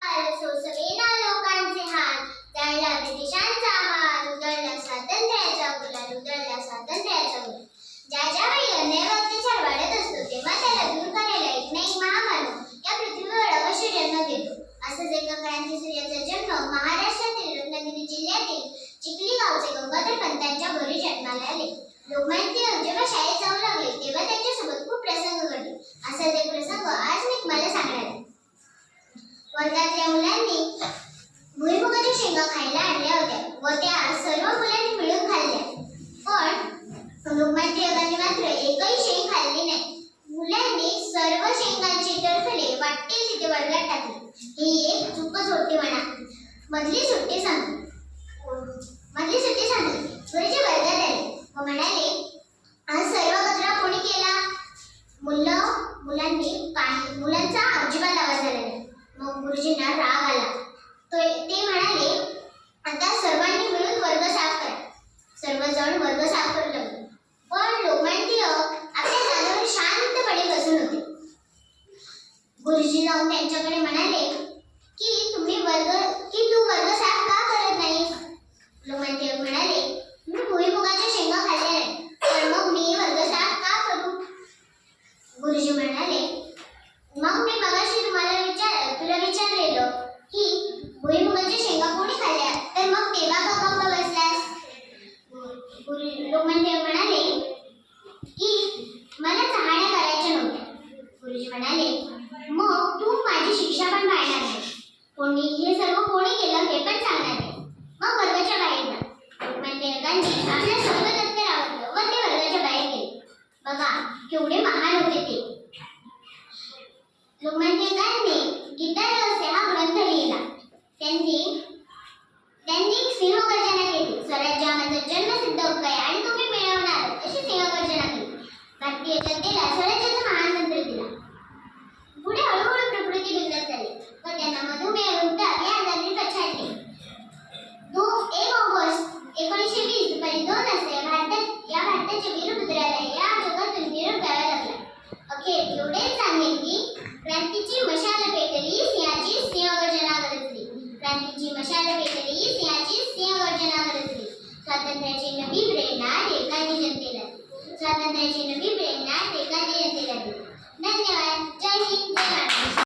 सोसवेना लोकांचे हात, जळला ब्रिटिशांचा मान, उधळला स्वातंत्र्याचा गुलाल, उधळला स्वातंत्र्याचा गुलाल. ज्या वेळी अन्याय व अत्याचार वाढत असतो तेव्हा त्याला दूर करायला एक ना एक महामानव या पृथ्वीवर अवश्य जन्म घेतो. असंच एका क्रांतीसूर्याचा जन्म महाराष्ट्रातील रत्नागिरी जिल्ह्यातील चिखली गावचे गंगाधर पंतांच्या घरी जन्माला आले. लोकमान्य टिळक जेव्हा शाळेत जाऊ लागले तेव्हा त्यांच्यासोबत खूप प्रसंग घडले. असाच एक प्रसंग आज मी तुम्हाला सांगणार आहे. वर्गातल्या मुलांनी भुईमुगाच्या शेंगा खायला आणल्या होत्या व त्या सर्व मुलांनी मिळून खाल्ल्या. पण लोकमान्य टिळकांनी मात्र एकही शेंग खाल्ली नाही. मुलांनी सर्व शेंगांची टरफले वाटेल तिथे वर्गात टाकली. ही एक चूकच होती म्हणा. मधली सुट्टी संपली. गुरुजी वर्गात आले व म्हणाले, आज सर्व कचरा कोणी केला? मुलांचा अजिबात आवाज आला नाही. मग गुरुजींना राग आला. ते म्हणाले, आता सर्वांनी मिळून वर्ग साफ करा. सर्वजण वर्ग साफ करू लागले. पण लोकमान्य टिळक आपल्या जागेवर शांतपणे बसून होते. गुरुजी जाऊन त्यांच्याकडे म्हणाले की तू वर्ग साफ का करत नाही? लोकमान्य टिळक म्हणाले, मी भुईमुगाच्या शेंगा खाल्ल्या नाही, पण मग मी वर्ग साफ का करू? गुरुजी म्हणाले, मग मी मगाशी तुला विचारलेलं की भुईमुगाच्या शेंगा कोणी खाल्ल्या, तर मग तेव्हा का गप्प बसलास? लोकमान्य टिळक म्हणाले की मला चहाड्या करायच्या नव्हत्या. गुरुजी म्हणाले, मग तू माझी शिक्षा पण पाळणार नाही. हे सर्व कोणी केलं हे पण सांगणार नाही. मग वर्गाच्या बाहेर जा. लोकमान्य टिळकांनी आपल्या सर्व दप्तर आवरलं व ते वर्गाच्या बाहेर गेले. बघा केवढे महान होते ते. लोकमान्य टिळकांनी गीता रहस्य हा ग्रंथ लिहिला. त्यांनी सिंहगर्जना केली. स्वराज्य हा माझा जन्मसिद्ध हक्क आहे आणि तुम्ही मिळवणार अशी सिंहगर्जना केली. भारतीय जनतेला स्वराज्याचा महान मंत्र दिला. पुढे हळूहळू प्रकृती बिघडत चालली व त्यांना मधुमेह वृद्धाप या आजाराने पछाडले. 1 ऑगस्ट 1920 दुपारी 2 वाजता भारताच्या वीरपुत्राला या जगातून निरोप द्यावा लागला. अखेर एवढेच सांगेन की क्रांतीची मशाल पेटली, सिंहाची सिंहगर्जना गरजली. क्रांतीची मशाल पेटली, सिंहाची सिंहगर्जना गरजली. स्वातंत्र्याची नवी प्रेरणा टिळकांनी जनतेला दिली. स्वातंत्र्याची नवी प्रेरणा टिळकांनी जनतेला दिली. धन्यवाद.